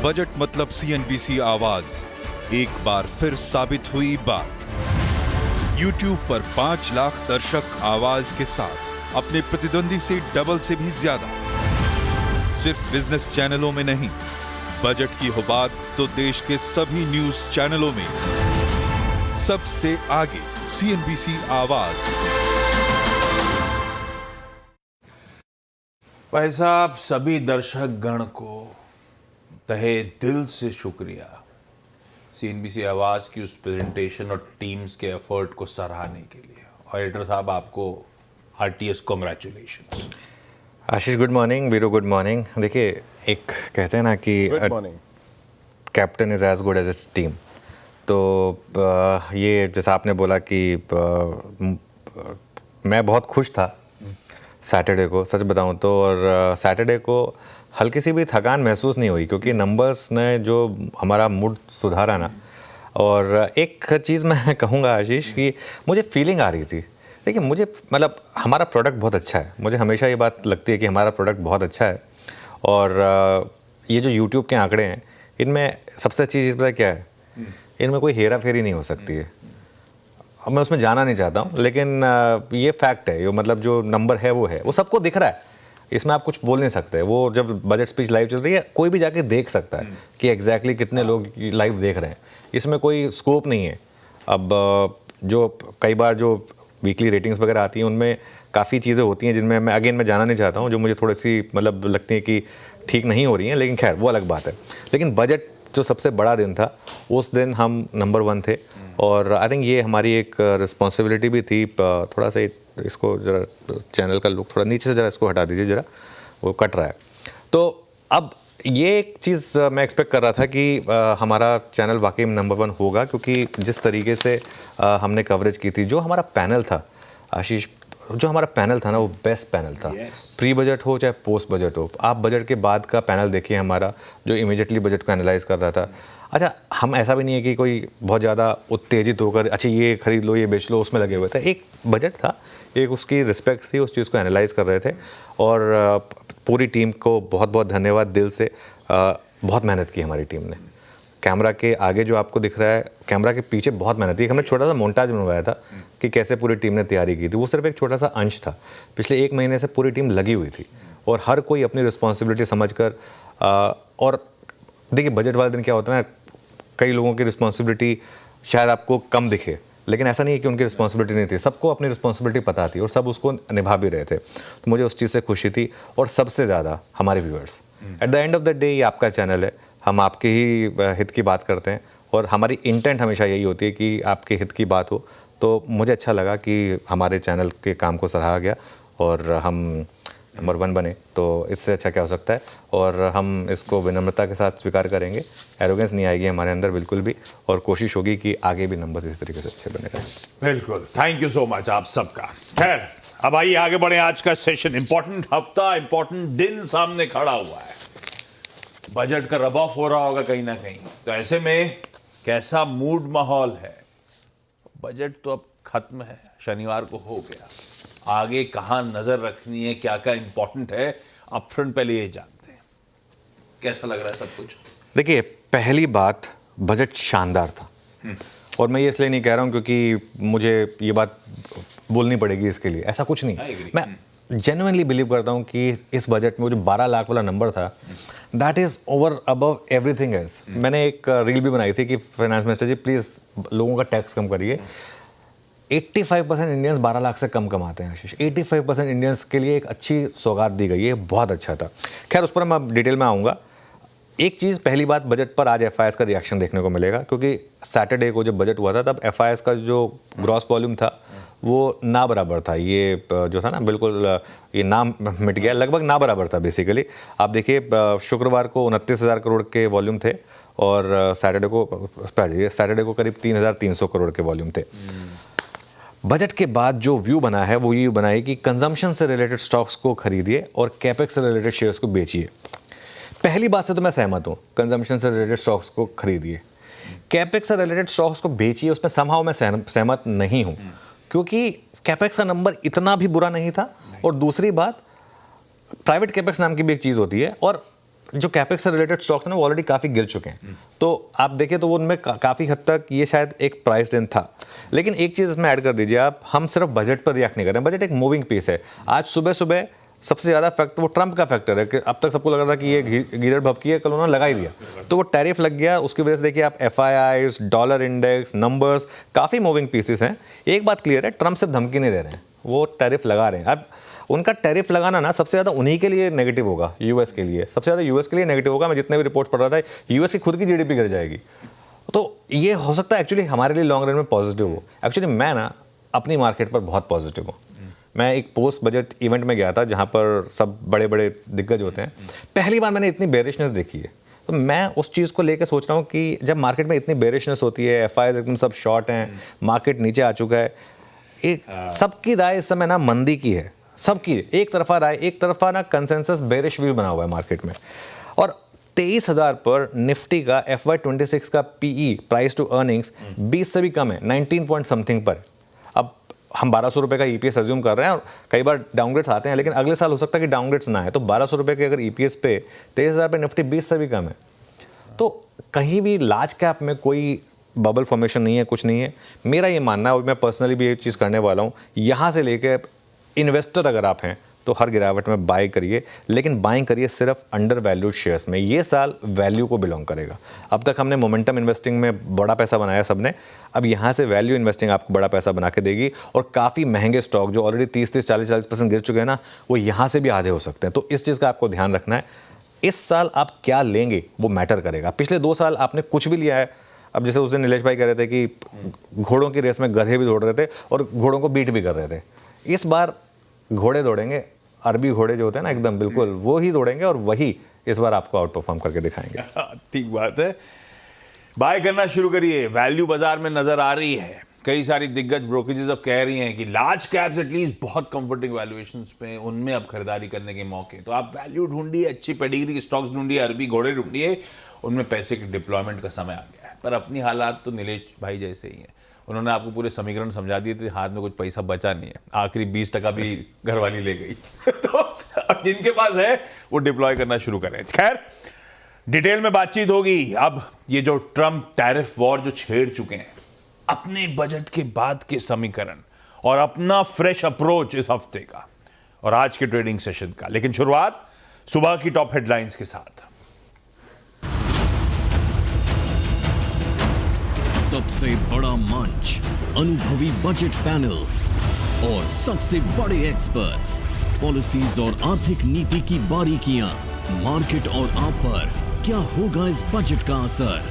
Budget मतलब CNBC आवाज एक बार फिर साबित हुई बात। YouTube पर 5 लाख दर्शक आवाज के साथ अपने प्रतिद्वंदी से डबल से भी ज्यादा। सिर्फ बिजनेस चैनलों में नहीं, बजट की हो बात तो देश के सभी न्यूज चैनलों में सबसे आगे सीएनबीसी आवाज। भाई साहब, सभी दर्शक गण को तहे दिल से शुक्रिया सीएनबीसी आवाज की उस प्रेजेंटेशन और टीम्स के एफर्ट को सराहने के लिए। और एडिटर साहब, आपको heartiest congratulations. Ashish good morning, Viru good morning. देखिए, एक कहते हैं ना कि captain is as good as its team. तो ये जैसा आपने बोला कि मैं बहुत खुश था सैटरडे को, सच बताऊं तो। और सैटरडे को हल्की सी भी थकान महसूस नहीं हुई, क्योंकि नंबर्स ने जो हमारा मूड सुधारा ना। और एक चीज़ मैं कहूँगा आशीष कि मुझे फीलिंग आ रही थी। देखिए, मुझे मतलब हमारा प्रोडक्ट बहुत अच्छा है। मुझे हमेशा ये बात लगती है कि हमारा प्रोडक्ट बहुत अच्छा है। और ये जो YouTube के आंकड़े हैं, इनमें सबसे अच्छी चीज़ पता है क्या है? इनमें कोई हेरा फेरी नहीं हो सकती है। अब मैं उसमें जाना नहीं चाहता हूँ, लेकिन ये फैक्ट है। ये मतलब जो नंबर है वो सबको दिख रहा है। इसमें आप कुछ बोल नहीं सकते। वो जब बजट स्पीच लाइव चल रही है, कोई भी जाके देख सकता है कि एग्जैक्टली कितने लोग लाइव देख रहे हैं। इसमें कोई स्कोप नहीं है। अब जो कई बार जो वीकली रेटिंग्स वगैरह आती हैं, उनमें काफ़ी चीज़ें होती हैं जिनमें मैं जाना नहीं चाहता हूँ, जो मुझे थोड़ी सी मतलब लगती है कि ठीक नहीं हो रही हैं। लेकिन खैर, वो अलग बात है। लेकिन बजट जो सबसे बड़ा दिन था, उस दिन हम नंबर 1 थे। और आई थिंक ये हमारी एक रिस्पॉन्सिबिलिटी भी थी। थोड़ा सा इसको ज़रा चैनल का लुक थोड़ा नीचे से ज़रा इसको हटा दीजिए, ज़रा वो कट रहा है। तो अब ये एक चीज़ मैं एक्सपेक्ट कर रहा था कि हमारा चैनल वाकई में नंबर 1 होगा, क्योंकि जिस तरीके से हमने कवरेज की थी, जो हमारा पैनल था आशीष, जो हमारा पैनल था ना, वो बेस्ट पैनल था। प्री बजट हो चाहे पोस्ट बजट हो, आप बजट के बाद का पैनल देखिए हमारा, जो इमीडिएटली बजट को एनालाइज कर रहा था। अच्छा, हम ऐसा भी नहीं है कि कोई बहुत ज़्यादा उत्तेजित होकर अच्छा ये खरीद लो, ये बेच लो, उसमें लगे हुए थे। एक बजट था, एक उसकी रिस्पेक्ट थी, उस चीज़ को एनालाइज कर रहे थे। और पूरी टीम को बहुत बहुत धन्यवाद दिल से। बहुत मेहनत की हमारी टीम ने। कैमरा के आगे जो आपको दिख रहा है, कैमरा के पीछे बहुत मेहनत की। हमने छोटा सा मोन्टाज बनवाया था कि कैसे पूरी टीम ने तैयारी की थी। वो सिर्फ एक छोटा सा अंश था। पिछले 1 महीने से पूरी टीम लगी हुई थी, और हर कोई अपनी रिस्पॉन्सिबिलिटी समझकर। और देखिए, बजट वाले दिन क्या होता है ना, कई लोगों की रिस्पॉन्सिबिलिटी शायद आपको कम दिखे, लेकिन ऐसा नहीं है कि उनकी रिस्पॉन्सिबिलिटी नहीं थी। सबको अपनी रिस्पॉन्सिबिलिटी पता थी और सब उसको निभा भी रहे थे। तो मुझे उस चीज़ से खुशी थी। और सबसे ज़्यादा हमारे viewers. At the end of the day ये आपका चैनल है, हम आपके ही हित की बात करते हैं, और हमारी इंटेंट हमेशा यही होती है कि आपके हित की बात हो। तो मुझे अच्छा लगा कि हमारे चैनल के काम को सराहा गया और हम नंबर 1 बने। तो इससे अच्छा क्या हो सकता है। और हम इसको विनम्रता के साथ स्वीकार करेंगे। एरोगेंस नहीं आएगी हमारे अंदर बिल्कुल भी, और कोशिश होगी कि आगे भी नंबर्स इस तरीके से अच्छे बने रहें। बिल्कुल, थैंक यू सो मच आप सबका। खैर, अब आइए आगे बढ़े। आज का सेशन, इंपॉर्टेंट हफ्ता, इंपॉर्टेंट दिन सामने खड़ा हुआ है। बजट का रब ऑफ हो रहा होगा कहीं ना कहीं। तो ऐसे में कैसा मूड माहौल है? बजट तो अब खत्म है, शनिवार को हो गया। आगे कहां नजर रखनी है, क्या क्या इंपॉर्टेंट है, अपफ्रंट पहले ये जानते हैं। कैसा लग रहा है सब कुछ? देखिए, पहली बात, बजट शानदार था। और मैं ये इसलिए नहीं कह रहा हूं क्योंकि मुझे ये बात बोलनी पड़ेगी इसके लिए, ऐसा कुछ नहीं। मैं जेन्युइनली बिलीव करता हूं कि इस बजट में जो 12 लाख वाला नंबर था, that is over above everything else. मैंने एक रील भी बनाई थी कि फाइनेंस मिनिस्टर जी प्लीज़ लोगों का टैक्स कम करिए। 85% इंडियंस 12 लाख से कम कमाते हैं आशीष। 85% इंडियंस के लिए एक अच्छी सौगात दी गई है, बहुत अच्छा था। खैर, उस पर मैं डिटेल में आऊँगा। एक चीज़, पहली बात, बजट पर आज एफआईएस का रिएक्शन देखने को मिलेगा, क्योंकि सैटरडे को जब बजट हुआ था तब एफआईएस का जो ग्रॉस वॉल्यूम था वो ना बराबर था। ये जो था ना, बिल्कुल ये नाम मिट गया, लगभग ना बराबर था बेसिकली। आप देखिए, शुक्रवार को 29,000 करोड़ के वॉल्यूम थे, और सैटरडे को करीब 3,300 करोड़ के वॉल्यूम थे। बजट के बाद जो व्यू बना है वो ये बना है कि कंजम्पशन से रिलेटेड स्टॉक्स को खरीदिए और कैपेक्स से रिलेटेड शेयर्स को बेचिए। पहली बात से तो मैं सहमत हूँ, कंजम्पशन से रिलेटेड स्टॉक्स को खरीदिए। कैपेक्स से रिलेटेड स्टॉक्स को बेचिए, उसमें समहाउ मैं सहमत नहीं हूँ, क्योंकि कैपेक्स का नंबर इतना भी बुरा नहीं था। और दूसरी बात, प्राइवेट कैपेक्स नाम की भी एक चीज़ होती है, और जो कैपेक्स से रिलेटेड स्टॉक्स हैं ना वो ऑलरेडी काफ़ी गिर चुके हैं। तो आप देखें तो वो उनमें काफ़ी हद तक ये शायद एक प्राइस इन था। लेकिन एक चीज़ इसमें ऐड कर दीजिए आप, हम सिर्फ बजट पर रिएक्ट नहीं कर रहे हैं, बजट एक मूविंग पीस है। आज सुबह सुबह सबसे ज़्यादा फैक्टर वो ट्रंप का फैक्टर है कि अब तक सबको लग रहा था कि ये गीदड़ भभकी है, कल उन्होंने लगा ही दिया, तो वो टैरिफ लग गया। उसकी वजह से देखिए आप FIIs, डॉलर इंडेक्स, नंबर्स, काफ़ी मूविंग पीसेस हैं। एक बात क्लियर है, ट्रंप सिर्फ धमकी नहीं दे रहे हैं, वो टैरिफ लगा रहे हैं। अब उनका टैरिफ लगाना ना सबसे ज़्यादा उन्हीं के लिए नेगेटिव होगा, यूएस के लिए सबसे ज़्यादा यूएस के लिए नेगेटिव होगा। मैं जितने भी रिपोर्ट्स पढ़ रहा था, यूएस की खुद की GDP गिर जाएगी। तो ये हो सकता है एक्चुअली हमारे लिए लॉन्ग रन में पॉजिटिव हो। एक्चुअली मैं ना अपनी मार्केट पर बहुत पॉजिटिव हूँ। मैं एक पोस्ट बजट इवेंट में गया था जहाँ पर सब बड़े बड़े दिग्गज होते हैं। पहली बार मैंने इतनी बेरिशनेस देखी है। तो मैं उस चीज़ को लेकर सोच रहा हूँ कि जब मार्केट में इतनी बेरिशनेस होती है, FIs एकदम सब शॉर्ट हैं, मार्केट नीचे आ चुका है, एक सबकी राय इस समय ना मंदी की है, सबकी एक तरफा राय, एक तरफा ना कंसेंसस बेरिश व्यू बना हुआ है मार्केट में। और 23,000 पर निफ्टी का FY26 का PE प्राइस टू अर्निंग्स 20 से भी कम है, 19 पॉइंट समथिंग पर। अब हम 1200 रुपये का EPS अज्यूम कर रहे हैं और कई बार डाउनग्रेड्स आते हैं, लेकिन अगले साल हो सकता है कि डाउनग्रेड्स ना आए। तो 1200 रुपये के अगर EPS पे 23,000 पे निफ्टी 20 से भी कम है, तो कहीं भी लार्ज कैप में कोई बबल फॉर्मेशन नहीं है, कुछ नहीं है। मेरा ये मानना है और मैं पर्सनली भी ये चीज़ करने वाला हूँ, यहाँ से लेके इन्वेस्टर अगर आप हैं तो हर गिरावट में बाय करिए, लेकिन बाइंग करिए सिर्फ अंडर वैल्यूड शेयर्स में। ये साल वैल्यू को बिलोंग करेगा। अब तक हमने मोमेंटम इन्वेस्टिंग में बड़ा पैसा बनाया सबने, अब यहाँ से वैल्यू इन्वेस्टिंग आपको बड़ा पैसा बना के देगी। और काफ़ी महंगे स्टॉक जो ऑलरेडी 30, 40% गिर चुके हैं ना, वो यहाँ से भी आधे हो सकते हैं। तो इस चीज़ का आपको ध्यान रखना है। इस साल आप क्या लेंगे वो मैटर करेगा। पिछले 2 साल आपने कुछ भी लिया है, अब जैसे उस दिन नीलेश भाई कह रहे थे कि घोड़ों की रेस में गधे भी दौड़ रहे थे और घोड़ों को बीट भी कर रहे थे। इस बार घोड़े दौड़ेंगे, अरबी घोड़े जो होते हैं ना एकदम बिल्कुल वो ही दौड़ेंगे और वही इस बार आपको आउट परफॉर्म करके दिखाएंगे। ठीक बात है, बाय करना शुरू करिए। वैल्यू बाजार में नजर आ रही है। कई सारी दिग्गज ब्रोकरेजेस अब कह रही हैं कि लार्ज कैप्स एटलीस्ट बहुत कंफर्टिंग वैल्यूएशंस पे, उनमें अब खरीदारी करने के मौके। तो आप वैल्यू ढूंढिए, अच्छी पेडिग्री के स्टॉक्स ढूंढिए, अरबी घोड़े ढूंढिए, उनमें पैसे के डिप्लॉयमेंट का समय आ गया है। पर अपनी हालात तो नीलेश भाई जैसे ही हैं। उन्होंने आपको पूरे समीकरण समझा दिए थे, हाथ में कुछ पैसा बचा नहीं है, आखिरी 20% भी घरवाली ले गई। तो अब जिनके पास है वो डिप्लॉय करना शुरू करें। खैर, डिटेल में बातचीत होगी। अब ये जो ट्रंप टैरिफ वॉर जो छेड़ चुके हैं, अपने बजट के बाद के समीकरण और अपना फ्रेश अप्रोच इस हफ्ते का और आज के ट्रेडिंग सेशन का। लेकिन शुरुआत सुबह की टॉप हेडलाइंस के साथ। सबसे बड़ा मंच, अनुभवी बजट पैनल और सबसे बड़े एक्सपर्ट्स, पॉलिसीज और आर्थिक नीति की बारीकियां, मार्केट और आप पर क्या होगा इस बजट का असर,